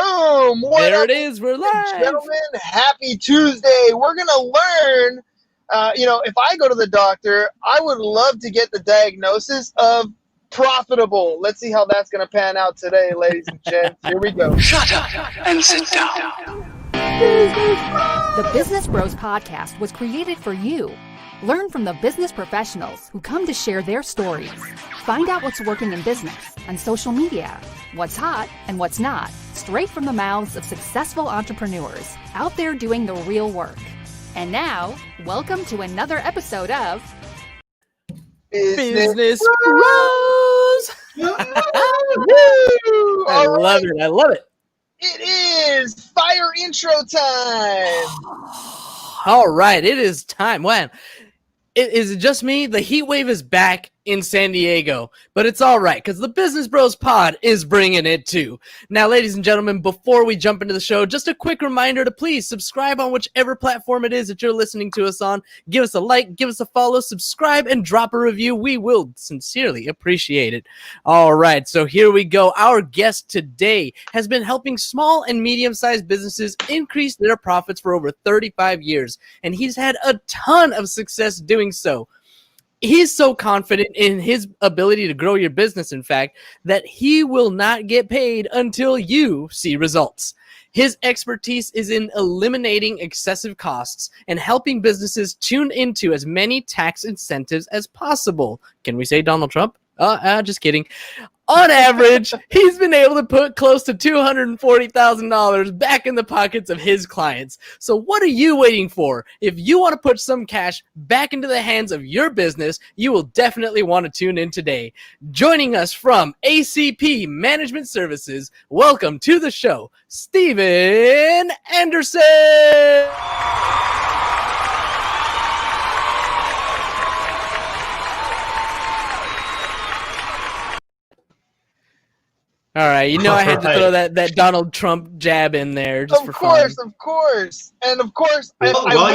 Boom! There it is. We're live. Gentlemen, happy Tuesday. We're going to learn, if I go to the doctor, I would love to get the diagnosis of profitable. Let's see how that's going to pan out today, ladies and gents. Here we go. Shut up and sit down. The Business Bros Podcast was created for you. Learn from the business professionals who come to share their stories. Find out what's working in business and social media, what's hot and what's not, straight from the mouths of successful entrepreneurs out there doing the real work. And now, welcome to another episode of Business Bros. I love it. It is fire intro time. All right, it is time. When it is just me. The heat wave is back in San Diego, but it's all right because the Business Bros Pod is bringing it too. Now, ladies and gentlemen, before we jump into the show, just a quick reminder to please subscribe on whichever platform it is that you're listening to us on. Give us a like, give us a follow, subscribe, and drop a review. We will sincerely appreciate it. All right, so here we go. Our guest today has been helping small and medium-sized businesses increase their profits for over 35 years, and he's had a ton of success doing so. He's so confident in his ability to grow your business, in fact, that he will not get paid until you see results. His expertise is in eliminating excessive costs and helping businesses tune into as many tax incentives as possible. Can we say Donald Trump? Just kidding. On average, he's been able to put close to $240,000 back in the pockets of his clients. So what are you waiting for? If you want to put some cash back into the hands of your business, you will definitely want to tune in today. Joining us from ACP Management Services, welcome to the show, Steven Anderson. All right, I had to throw that Donald Trump jab in there just for fun. Of course. And of course, while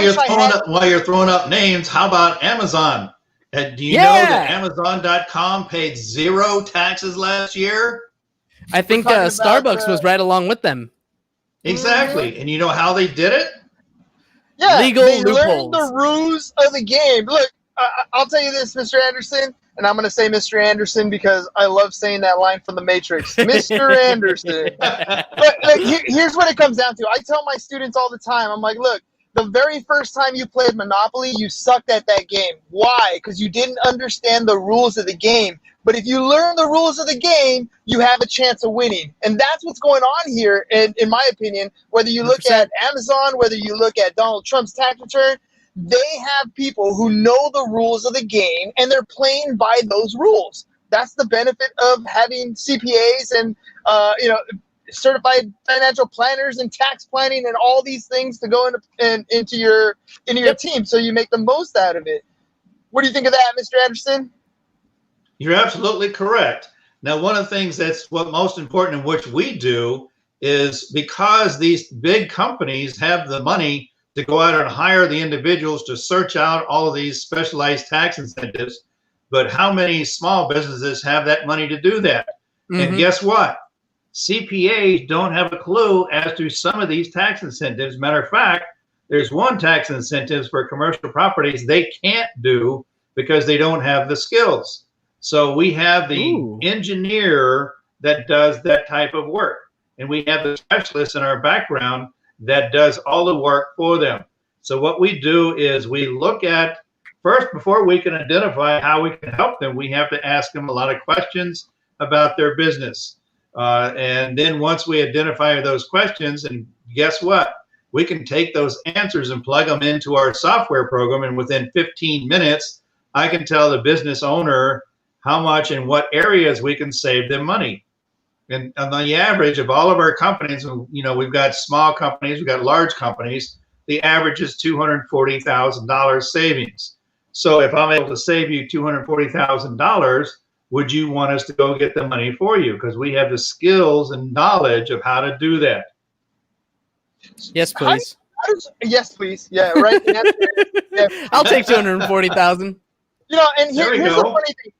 you're throwing up names, how about Amazon? Do you know that Amazon.com paid zero taxes last year? I think Starbucks was right along with them. Exactly. Mm-hmm. And you know how they did it? Yeah, legal they loopholes. Learned the rules of the game. Look, I'll tell you this, Mr. Anderson. And I'm going to say Mr. Anderson because I love saying that line from The Matrix. Mr. Anderson. But here's what it comes down to. I tell my students all the time, I'm like, look, the very first time you played Monopoly, you sucked at that game. Why? Because you didn't understand the rules of the game. But if you learn the rules of the game, you have a chance of winning. And that's what's going on here, in my opinion. Whether you look 100%. At Amazon, whether you look at Donald Trump's tax return, they have people who know the rules of the game, and they're playing by those rules. That's the benefit of having CPAs and certified financial planners and tax planning and all these things to go into your team, so you make the most out of it. What do you think of that, Mr. Anderson? You're absolutely correct. Now, one of the things that's what most important in which we do is because these big companies have the money to go out and hire the individuals to search out all of these specialized tax incentives. But how many small businesses have that money to do that? Mm-hmm. And guess what? CPAs don't have a clue as to some of these tax incentives. Matter of fact, there's one tax incentive for commercial properties they can't do because they don't have the skills. So we have the engineer that does that type of work. And we have the specialist in our background that does all the work for them. So what we do is we look at, first, before we can identify how we can help them, we have to ask them a lot of questions about their business. And then once we identify those questions, and guess what? We can take those answers and plug them into our software program. And within 15 minutes, I can tell the business owner how much and what areas we can save them money. And on the average of all of our companies, we've got small companies, we've got large companies, the average is $240,000 savings. So if I'm able to save you $240,000, would you want us to go get the money for you? Because we have the skills and knowledge of how to do that. Yes, please. Yes, please. Yeah, right. Yeah. I'll take $240,000. And here's the funny thing.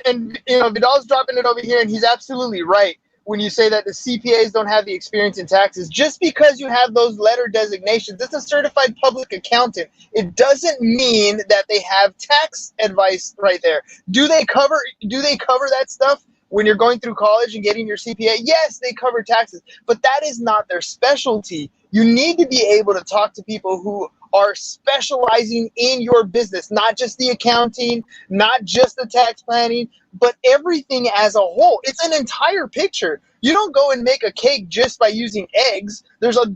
And Vidal's dropping it over here, and he's absolutely right. when you say that the CPAs don't have the experience in taxes. Just because you have those letter designations, it's a certified public accountant. It doesn't mean that they have tax advice right there. Do they cover that stuff when you're going through college and getting your CPA? Yes, they cover taxes, but that is not their specialty. You need to be able to talk to people who are specializing in your business, not just the accounting, not just the tax planning, but everything as a whole. It's an entire picture. You don't go and make a cake just by using eggs. There's a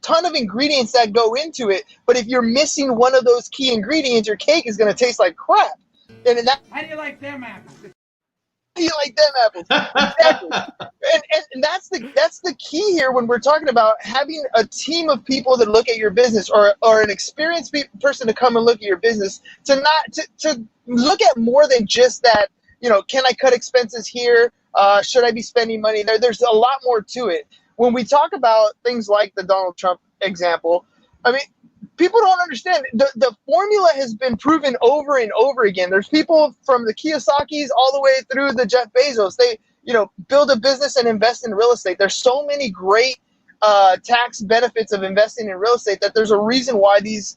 ton of ingredients that go into it, but if you're missing one of those key ingredients, your cake is going to taste like crap. And how do you like them apples? You like them apples. Exactly. And that's the key here when we're talking about having a team of people that look at your business, or an experienced person to come and look at your business, to look at more than just that, can I cut expenses here? Should I be spending money there? There's a lot more to it. When we talk about things like the Donald Trump example, I mean, people don't understand. The formula has been proven over and over again. There's people from the Kiyosakis all the way through the Jeff Bezos. They, build a business and invest in real estate. There's so many great tax benefits of investing in real estate that there's a reason why these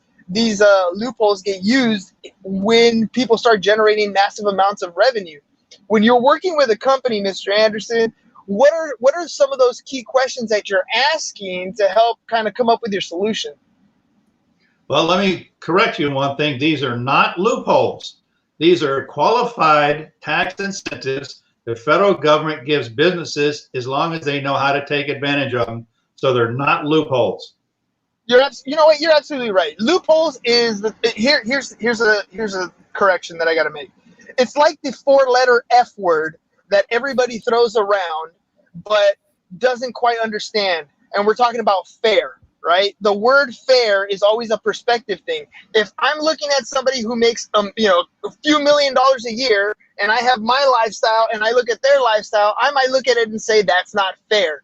loopholes get used when people start generating massive amounts of revenue. When you're working with a company, Mr. Anderson, what are some of those key questions that you're asking to help kind of come up with your solution? Well, let me correct you on one thing. These are not loopholes. These are qualified tax incentives the federal government gives businesses as long as they know how to take advantage of them. So they're not loopholes. You know what? You're absolutely right. Loopholes is here's a correction that I got to make. It's like the 4-letter F word that everybody throws around but doesn't quite understand. And we're talking about fair. Right? The word fair is always a perspective thing. If I'm looking at somebody who makes a few $1 million a year, and I have my lifestyle and I look at their lifestyle, I might look at it and say that's not fair.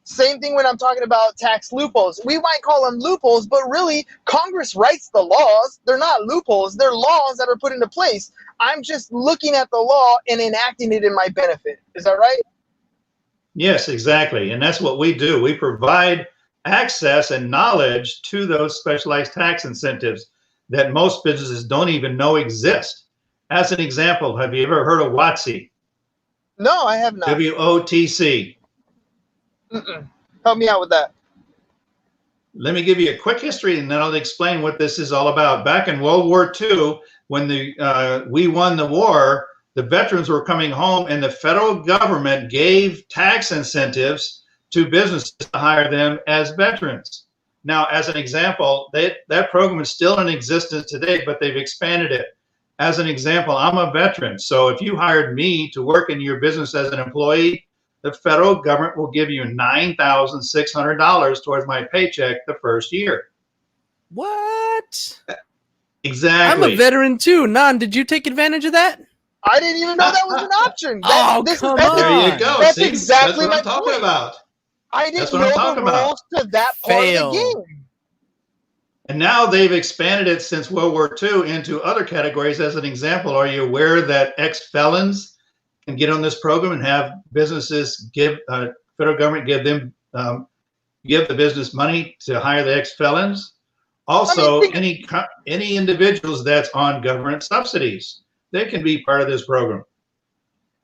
Same thing when I'm talking about tax loopholes. We might call them loopholes, but really Congress writes the laws. They're not loopholes. They're laws that are put into place. I'm just looking at the law and enacting it in my benefit. Is that right? Yes, exactly. And that's what we do. We provide access and knowledge to those specialized tax incentives that most businesses don't even know exist. As an example, have you ever heard of WOTC? No, I have not. WOTC. Help me out with that. Let me give you a quick history and then I'll explain what this is all about. Back in World War II, when we won the war, the veterans were coming home and the federal government gave tax incentives to businesses to hire them as veterans. Now, as an example, that program is still in existence today, but they've expanded it. As an example, I'm a veteran. So if you hired me to work in your business as an employee, the federal government will give you $9,600 towards my paycheck the first year. What? Exactly. I'm a veteran too. Nan, did you take advantage of that? I didn't even know that was an option. Come on. There you go. That's See, exactly that's what my I'm talking point. about. I didn't That's what know I'm the talking about. rules to that part of the game. And now they've expanded it since World War II into other categories. As an example, are you aware that ex-felons can get on this program and have businesses federal government give the business money to hire the ex-felons? Also, any individuals that's on government subsidies, they can be part of this program.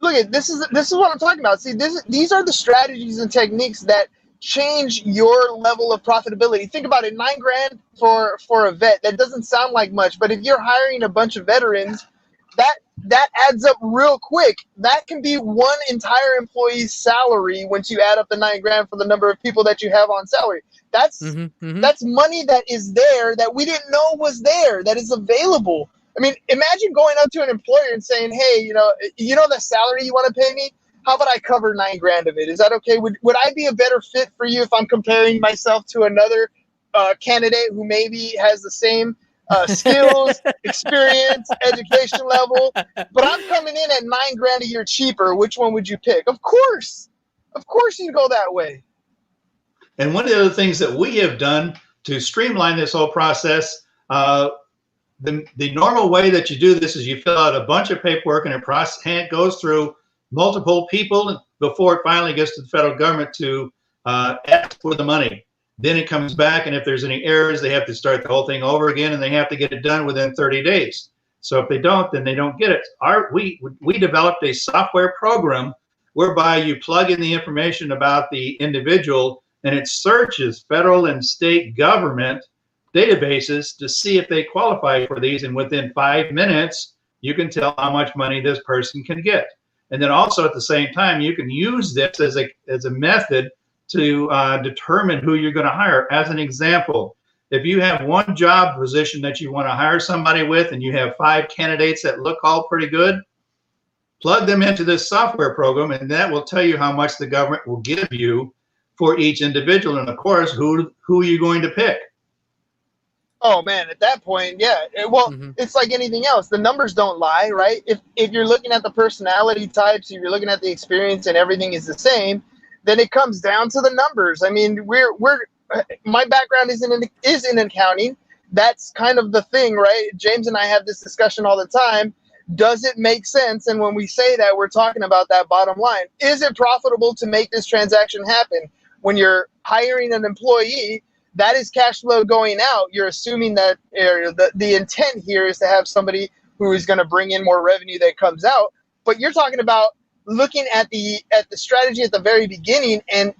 Look at this is what I'm talking about. See, these are the strategies and techniques that change your level of profitability. Think about it, $9,000 for a vet. That doesn't sound like much, but if you're hiring a bunch of veterans, that adds up real quick. That can be one entire employee's salary once you add up the $9,000 for the number of people that you have on salary. That's money that is there that we didn't know was there, that is available. I mean, imagine going up to an employer and saying, hey, you know the salary you want to pay me? How about I cover $9,000 of it? Is that okay? Would I be a better fit for you if I'm comparing myself to another candidate who maybe has the same skills, experience, education level, but I'm coming in at $9,000 a year cheaper? Which one would you pick? Of course you'd go that way. And one of the other things that we have done to streamline this whole process, the normal way that you do this is you fill out a bunch of paperwork and it goes through multiple people before it finally gets to the federal government to ask for the money. Then it comes back, and if there's any errors, they have to start the whole thing over again, and they have to get it done within 30 days. So if they don't, then they don't get it. We developed a software program whereby you plug in the information about the individual, and it searches federal and state government databases to see if they qualify for these. And within 5 minutes, you can tell how much money this person can get. And then also at the same time, you can use this as a method to determine who you're going to hire. As an example, if you have one job position that you want to hire somebody with and you have 5 candidates that look all pretty good, plug them into this software program, and that will tell you how much the government will give you for each individual. And of course, who are you going to pick? Oh man, at that point, yeah. Well, it's like anything else. The numbers don't lie, right? If you're looking at the personality types, if you're looking at the experience, and everything is the same, then it comes down to the numbers. I mean, my background is in accounting. That's kind of the thing, right? James and I have this discussion all the time. Does it make sense? And when we say that, we're talking about that bottom line. Is it profitable to make this transaction happen? When you're hiring an employee, that is cash flow going out. You're assuming that the intent here is to have somebody who is going to bring in more revenue that comes out. But you're talking about looking at the strategy at the very beginning and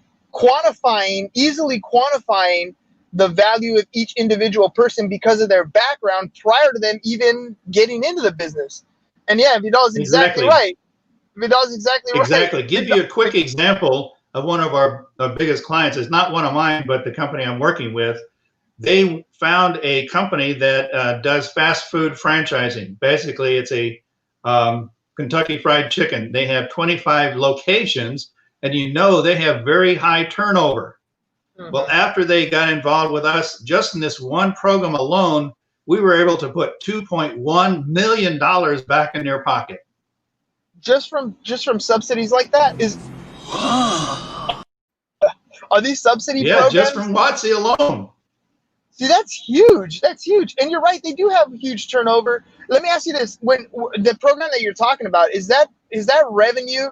easily quantifying the value of each individual person because of their background prior to them even getting into the business. And yeah, Vidal's exactly right. Vidal's exactly right. Exactly. Give you a quick example of one of our biggest clients. It's not one of mine, but the company I'm working with. They found a company that does fast food franchising. Basically, it's a Kentucky Fried Chicken. They have 25 locations, and they have very high turnover. Well, after they got involved with us, just in this one program alone, we were able to put $2.1 million back in their pocket. Just from subsidies like that are these subsidy programs? Yeah, just from WOTC alone. See, that's huge. That's huge. And you're right, they do have huge turnover. Let me ask you this. When the program that you're talking about, is that revenue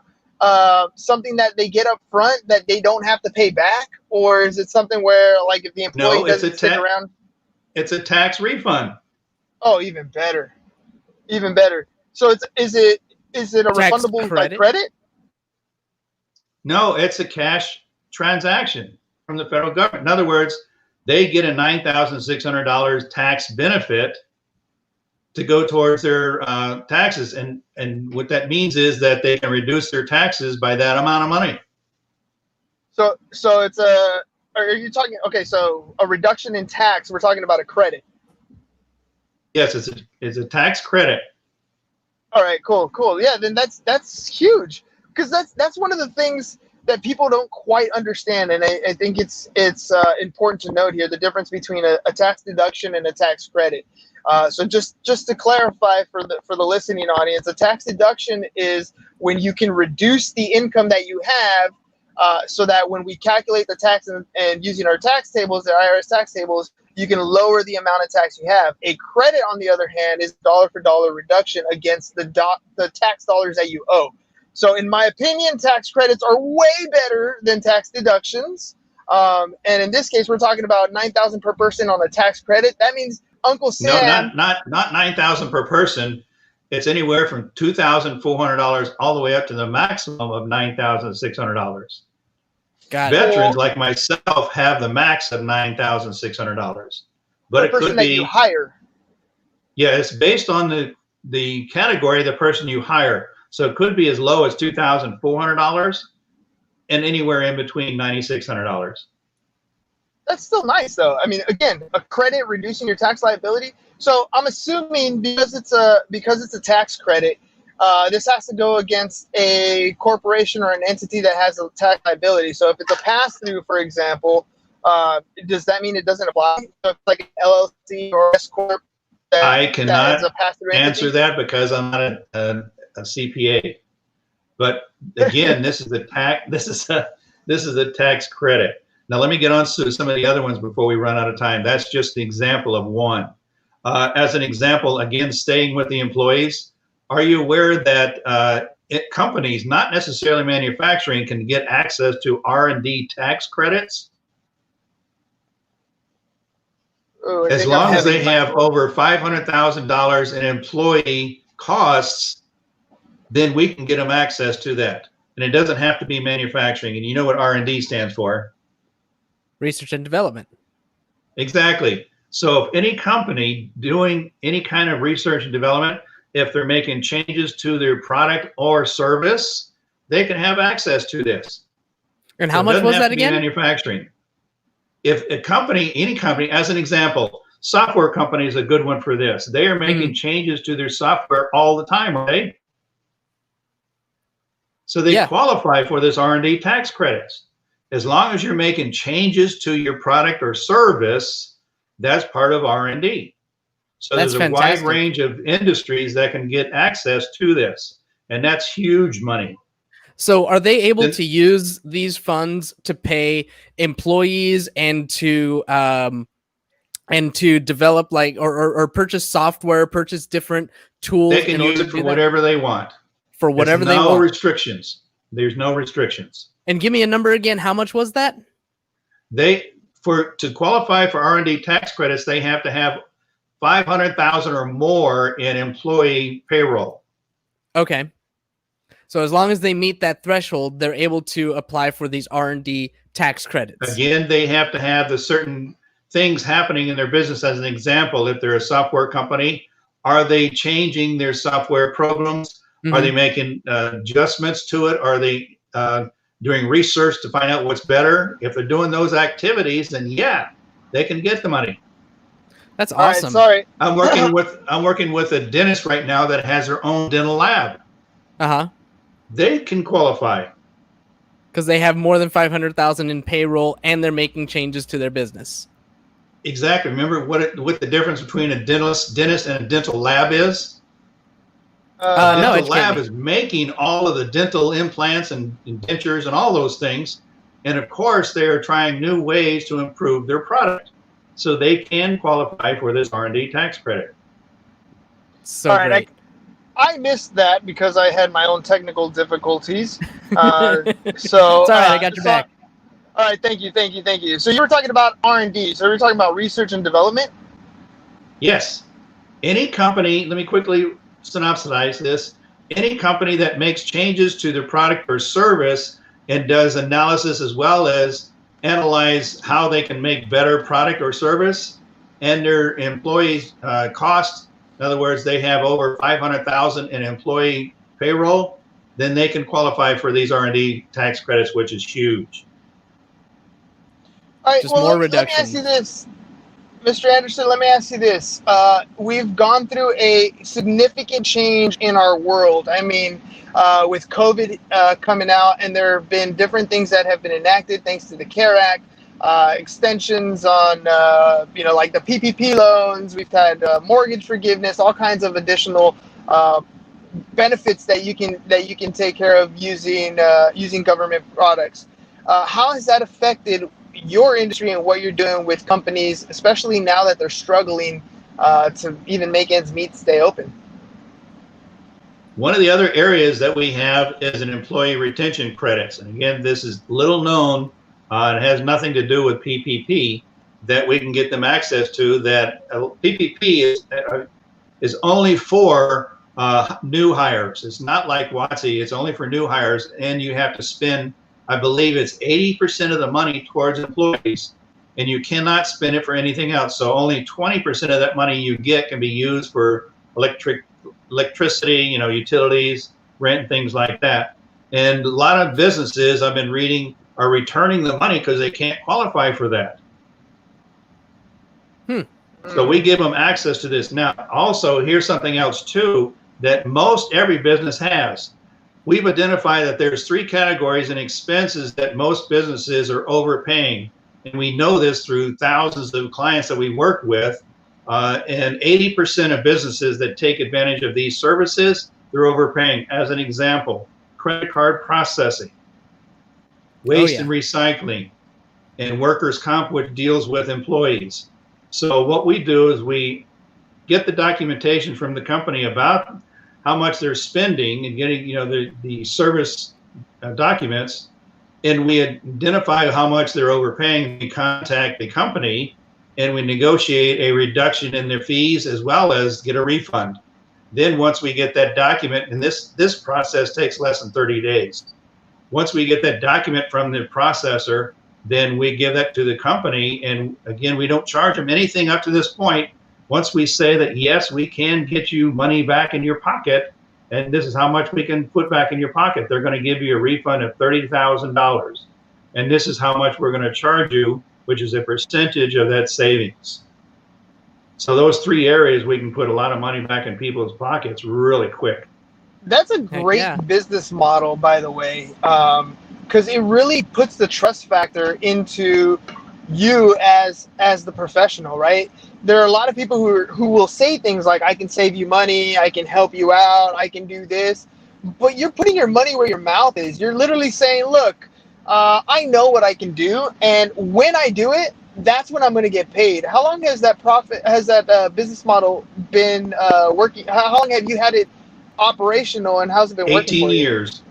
something that they get up front that they don't have to pay back? Or is it something where, like, if the employee doesn't stick around? It's a tax refund. Oh, even better. Even better. So is it a refundable credit? No, it's a cash transaction from the federal government. In other words, they get a $9,600 tax benefit to go towards their taxes. And what that means is that they can reduce their taxes by that amount of money. So it's are you talking, okay, so a reduction in tax, we're talking about a credit. Yes, it's a tax credit. All right, cool. Yeah, then that's huge, because that's one of the things that people don't quite understand, and I think it's important to note here the difference between a tax deduction and a tax credit. So just to clarify for the listening audience, a tax deduction is when you can reduce the income that you have, so that when we calculate the tax and using our tax tables, the IRS tax tables, you can lower the amount of tax you have. A credit, on the other hand, is dollar for dollar reduction against the tax dollars that you owe. So in my opinion, tax credits are way better than tax deductions. And in this case, we're talking about $9,000 per person on a tax credit. That means Uncle Sam. No, not $9,000 per person. It's anywhere from $2,400 all the way up to the maximum of $9,600. Veterans like myself have the max of $9,600. But it could be that you hire. Yeah, it's based on the category of the person you hire. So it could be as low as $2,400 and anywhere in between $9,600. That's still nice, though. I mean, again, a credit reducing your tax liability. So I'm assuming because it's a tax credit, this has to go against a corporation or an entity that has a tax liability. So if it's a pass-through, for example, does that mean it doesn't apply? So it's like an LLC or S corp. I cannot answer that because I'm not a CPA. But again, this is a tax credit. Now let me get on to some of the other ones before we run out of time. That's just the example of one. As an example, again, staying with the employees, are you aware that companies, not necessarily manufacturing, can get access to R&D tax credits as long as they have over $500,000 in employee costs, then we can get them access to that. And it doesn't have to be manufacturing. And you know what R&D stands for? Research and development. Exactly. So if any company doing any kind of research and development, if they're making changes to their product or service, they can have access to this. And how much was that again? Manufacturing. If a company, any company, as an example, software company is a good one for this. They are making changes to their software all the time, right? So they qualify for this R&D tax credits. As long as you're making changes to your product or service, that's part of R&D. So there's a wide range of industries that can get access to this, and that's huge money. So are they able to use these funds to pay employees and to develop like or purchase software, purchase different tools? They can use it for whatever they want. For whatever they want. No restrictions. There's no restrictions. And give me a number again. How much was that? To qualify for R&D tax credits, they have to have 500,000 or more in employee payroll. Okay. So as long as they meet that threshold, they're able to apply for these R&D tax credits. Again, they have to have the certain things happening in their business. As an example, if they're a software company, are they changing their software programs? Mm-hmm. Are they making adjustments to it? Are they doing research to find out what's better? If they're doing those activities, then yeah, they can get the money. That's awesome. All right, sorry. I'm working with a dentist right now that has their own dental lab. Uh-huh. They can qualify because they have more than 500,000 in payroll and they're making changes to their business. Exactly. Remember what the difference between a dentist and a dental lab is? The lab is making all of the dental implants and dentures and all those things. And of course, they are trying new ways to improve their product. So they can qualify for this R&D tax credit. So great. I missed that because I had my own technical difficulties. So it's all right, I got your back. All right, thank you. So you were talking about R&D. So you were talking about research and development? Yes. Any company, let me quickly synopsize this. Any company that makes changes to their product or service and does analysis as well as analyze how they can make better product or service and their employees' costs. In other words, they have over 500,000 in employee payroll, then they can qualify for these R&D tax credits, which is huge. All right, let me ask you this, Mr. Anderson. Let me ask you this. We've gone through a significant change in our world. I mean, with COVID coming out, and there have been different things that have been enacted thanks to the CARE Act. Extensions on, like the PPP loans. We've had mortgage forgiveness, all kinds of additional benefits that you can take care of using government products. How has that affected your industry and what you're doing with companies, especially now that they're struggling to even make ends meet, stay open? One of the other areas that we have is an employee retention credits. And again, this is little known. It has nothing to do with PPP that we can get them access to. That PPP is only for new hires. It's not like WOTC. It's only for new hires, and you have to spend, I believe it's 80% of the money towards employees, and you cannot spend it for anything else. So only 20% of that money you get can be used for electricity, utilities, rent, things like that. And a lot of businesses I've been reading are returning the money because they can't qualify for that. So we give them access to this. Now, also, here's something else too that most every business has. We've identified that there's 3 categories in expenses that most businesses are overpaying. And we know this through thousands of clients that we work with. And 80% of businesses that take advantage of these services, they're overpaying. As an example, credit card processing, waste and recycling, and workers' comp, which deals with employees. So what we do is we get the documentation from the company about how much they're spending and getting, the service documents, and we identify how much they're overpaying. We contact the company and we negotiate a reduction in their fees as well as get a refund. Then once we get that document, and this process takes less than 30 days. Once we get that document from the processor, then we give that to the company. And again, we don't charge them anything up to this point. Once we say that, yes, we can get you money back in your pocket, and this is how much we can put back in your pocket, they're going to give you a refund of $30,000. And this is how much we're going to charge you, which is a percentage of that savings. So those three areas, we can put a lot of money back in people's pockets really quick. That's a great business model, by the way, because it really puts the trust factor into you as the professional, right? There are a lot of people who will say things like, I can save you money, I can help you out, I can do this, but you're putting your money where your mouth is. You're literally saying, look, I know what I can do, and when I do it, that's when I'm going to get paid. How long has that business model been working? How long have you had it operational, and how's it been working for you? 18 years.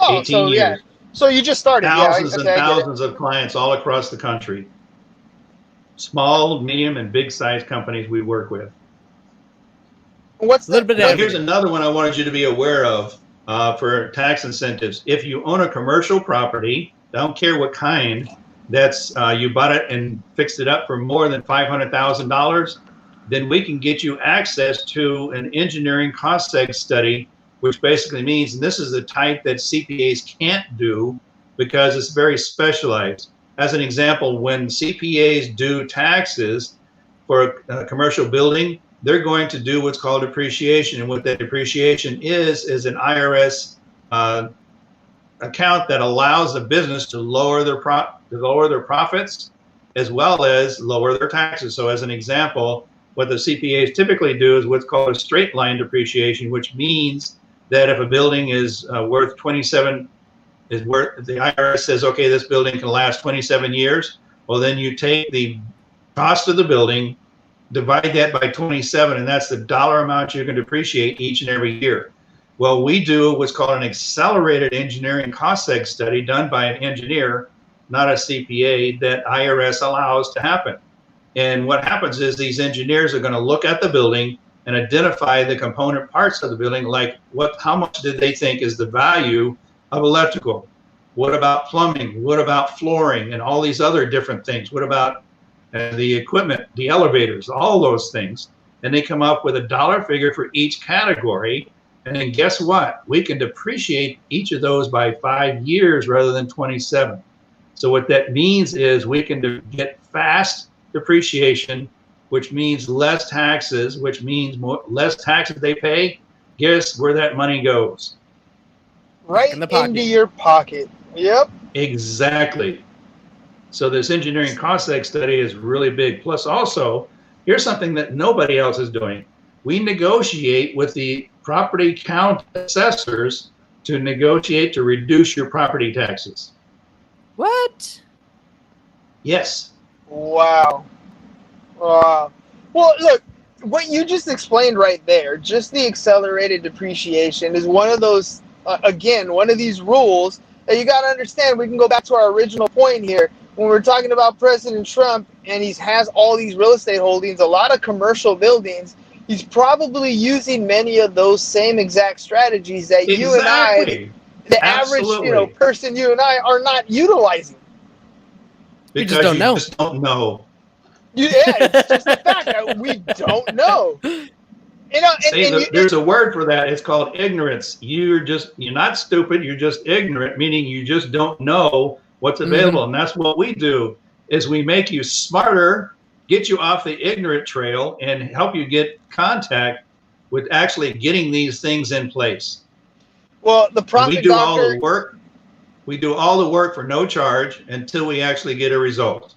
Oh, 18 years. Yeah. So you just started. Thousands and thousands of clients all across the country. Small, medium, and big size companies we work with. What's a little bit? Here's another one I wanted you to be aware of for tax incentives. If you own a commercial property, I don't care what kind, that's you bought it and fixed it up for more than $500,000, then we can get you access to an engineering cost seg study, which basically means, and this is the type that CPAs can't do because it's very specialized. As an example, when CPAs do taxes for a commercial building, they're going to do what's called depreciation. And what that depreciation is an IRS account that allows the business to lower their profits as well as lower their taxes. So as an example, what the CPAs typically do is what's called a straight line depreciation, which means that if a building is worth the IRS says, okay, this building can last 27 years. Well, then you take the cost of the building, divide that by 27, and that's the dollar amount you can depreciate each and every year. Well, we do what's called an accelerated engineering cost seg study done by an engineer, not a CPA, that IRS allows to happen. And what happens is these engineers are going to look at the building and identify the component parts of the building, like how much did they think is the value of electrical? What about plumbing? What about flooring and all these other different things? What about the equipment, the elevators, all those things? And they come up with a dollar figure for each category. And then guess what? We can depreciate each of those by 5 years rather than 27. So what that means is we can get fast depreciation, which means less taxes, which means less taxes they pay. Guess where that money goes? Right into your pocket. Yep. Exactly. So this engineering cost seg study is really big. Plus also, here's something that nobody else is doing. We negotiate with the property count assessors to negotiate to reduce your property taxes. What? Yes. Wow. Well, look, what you just explained right there, just the accelerated depreciation is one of those, again, one of these rules that you got to understand. We can go back to our original point here. When we're talking about President Trump and he has all these real estate holdings, a lot of commercial buildings, he's probably using many of those same exact strategies that you and I, the average person, you and I are not utilizing. Because you just don't know. Yeah, it's just the fact that we don't know. There's a word for that. It's called ignorance. You're not stupid. You're just ignorant, meaning you just don't know what's available. And that's what we do, is we make you smarter, get you off the ignorant trail, and help you get contact with actually getting these things in place. Well, the profit we do all the work. We do all the work for no charge until we actually get a result.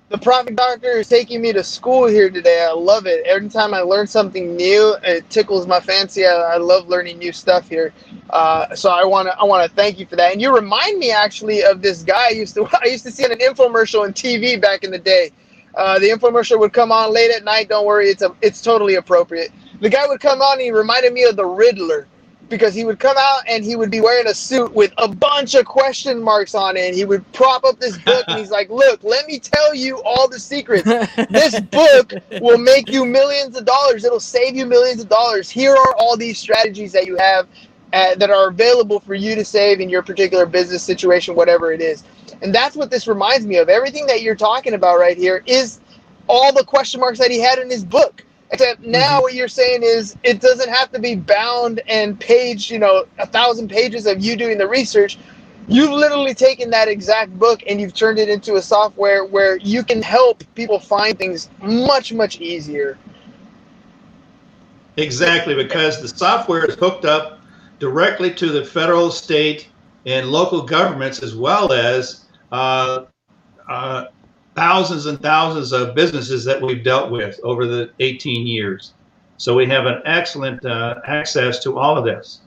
The Profit Doctor is taking me to school here today. I love it. Every time I learn something new, it tickles my fancy. I love learning new stuff here. So I want to thank you for that. And you remind me actually of this guy I used to see on an infomercial on TV back in the day. The infomercial would come on late at night. Don't worry, it's totally appropriate. The guy would come on and he reminded me of the Riddler, because he would come out and he would be wearing a suit with a bunch of question marks on it, and he would prop up this book and he's like, look, let me tell you all the secrets. This book will make you millions of dollars. It'll save you millions of dollars. Here are all these strategies that you have that are available for you to save in your particular business situation, whatever it is. And that's what this reminds me of. Everything that you're talking about right here is all the question marks that he had in his book. Except now what you're saying is it doesn't have to be bound and paged, 1,000 pages of you doing the research. You've literally taken that exact book and you've turned it into a software where you can help people find things much, much easier. Exactly, because the software is hooked up directly to the federal, state, and local governments, as well as thousands and thousands of businesses that we've dealt with over the 18 years. So we have an excellent access to all of this.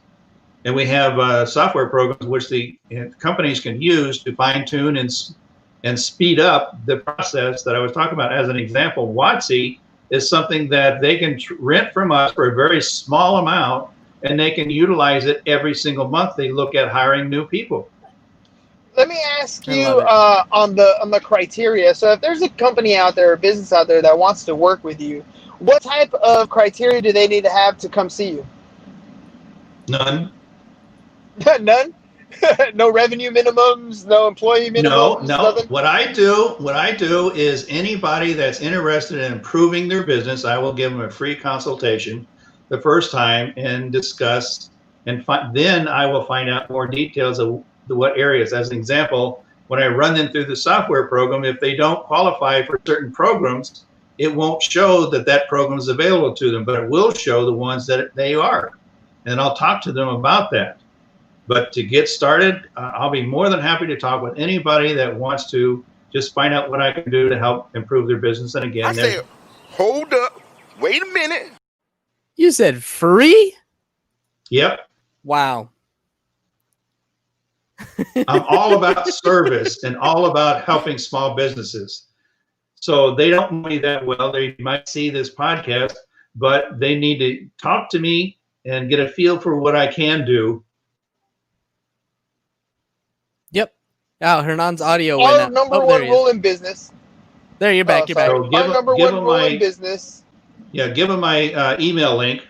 And we have software programs which the companies can use to fine tune and speed up the process that I was talking about. As an example, WOTC is something that they can rent from us for a very small amount, and they can utilize it every single month. They look at hiring new people. Let me ask you on the criteria. So if there's a company out there, a business out there that wants to work with you, what type of criteria do they need to have to come see you? None. None? No revenue minimums, no employee minimums? No. Nothing? What I do is anybody that's interested in improving their business, I will give them a free consultation the first time and discuss, and then I will find out more details of what areas. As an example, when I run them through the software program, if they don't qualify for certain programs, it won't show that program is available to them, but it will show the ones that they are. And I'll talk to them about that. But to get started, I'll be more than happy to talk with anybody that wants to just find out what I can do to help improve their business. And again, I said, hold up, wait a minute. You said free? Yep. Wow. I'm all about service and all about helping small businesses. So they don't know me that well. They might see this podcast, but they need to talk to me and get a feel for what I can do. Yep. Oh, Hernan's audio Our went out. number Oh, one there he rule is. in business. There, you're back. You're back. So Our number one rule in business. Yeah, give them my email link.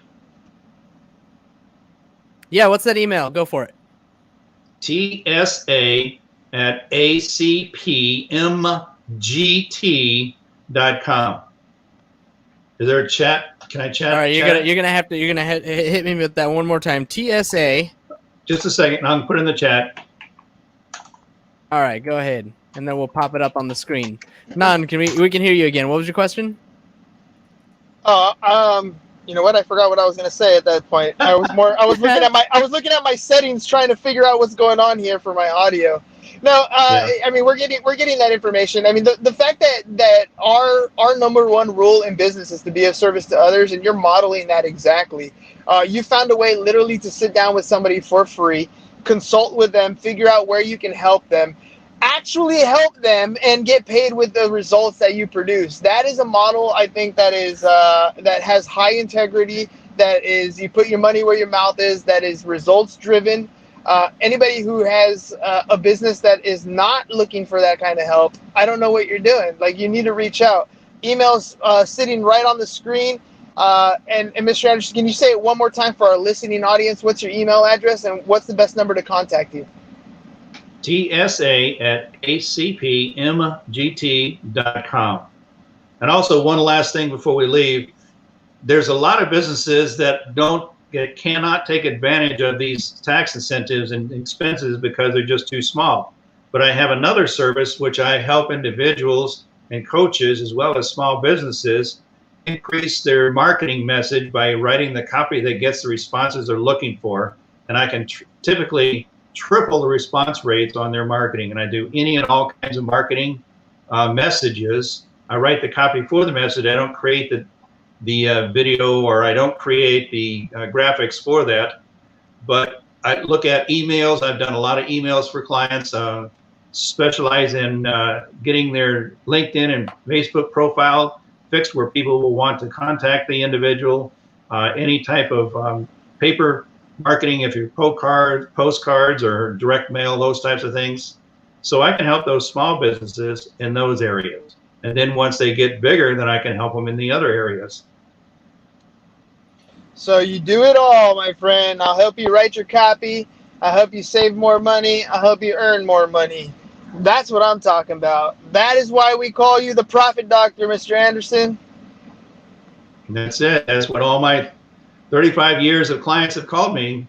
Yeah, what's that email? Go for it. TSA@acpmgt.com. Is there a chat? Can I chat? All right, you're gonna hit me with that one more time. TSA. Just a second. I'm put in the chat. All right, go ahead, and then we'll pop it up on the screen. Nan, we can hear you again. What was your question? You know what? I forgot what I was going to say at that point. I was looking at my settings, trying to figure out what's going on here for my audio. No, I mean, we're getting that information. I mean, the fact that our number one rule in business is to be of service to others, and you're modeling that exactly. You found a way literally to sit down with somebody for free, consult with them, figure out where you can help them, actually help them, and get paid with the results that you produce. That is a model, I think, that is that has high integrity, that is, you put your money where your mouth is, that is results driven. Anybody who has a business that is not looking for that kind of help, I don't know what you're doing. Like, you need to reach out. Emails sitting right on the screen. And Mr. Anderson, can you say it one more time for our listening audience? What's your email address and what's the best number to contact you? TSA@acpmgt.com. And also, one last thing before we leave, there's a lot of businesses that cannot take advantage of these tax incentives and expenses because they're just too small. But I have another service which I help individuals and coaches, as well as small businesses, increase their marketing message by writing the copy that gets the responses they're looking for. And I can typically triple the response rates on their marketing. And I do any and all kinds of marketing messages. I write the copy for the message. I don't create the video, or I don't create the graphics for that. But I look at emails. I've done a lot of emails for clients, specialize in getting their LinkedIn and Facebook profile fixed where people will want to contact the individual. any type of paper marketing, if you're postcards or direct mail, those types of things. So I can help those small businesses in those areas. And then once they get bigger, then I can help them in the other areas. So you do it all, my friend. I'll help you write your copy. I'll help you save more money. I'll help you earn more money. That's what I'm talking about. That is why we call you the Profit Doctor, Mr. Anderson. And that's it. That's what all my 35 years of clients have called me.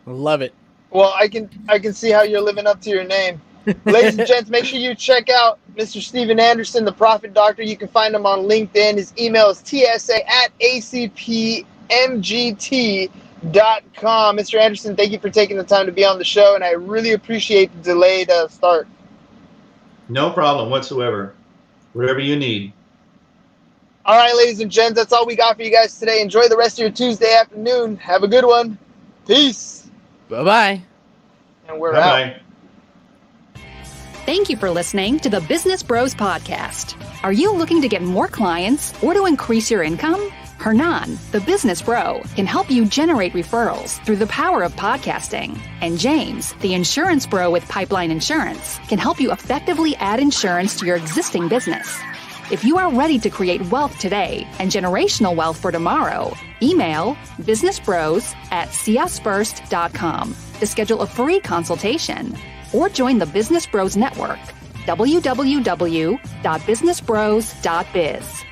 Love it. Well, I can see how you're living up to your name. Ladies and gents, make sure you check out Mr. Steven Anderson, the Profit Doctor. You can find him on LinkedIn. His email is tsa@acpmgt.com. Mr. Anderson, thank you for taking the time to be on the show, and I really appreciate the delayed start. No problem whatsoever. Whatever you need. All right, ladies and gents, that's all we got for you guys today. Enjoy the rest of your Tuesday afternoon. Have a good one. Peace. Bye-bye. And we're Bye-bye. out. Thank you for listening to the Business Bros Podcast. Are you looking to get more clients or to increase your income? Hernan, the Business Bro, can help you generate referrals through the power of podcasting. And James, the Insurance Bro with Pipeline Insurance, can help you effectively add insurance to your existing business. If you are ready to create wealth today and generational wealth for tomorrow, email businessbros@csfirst.com to schedule a free consultation or join the Business Bros Network, www.businessbros.biz.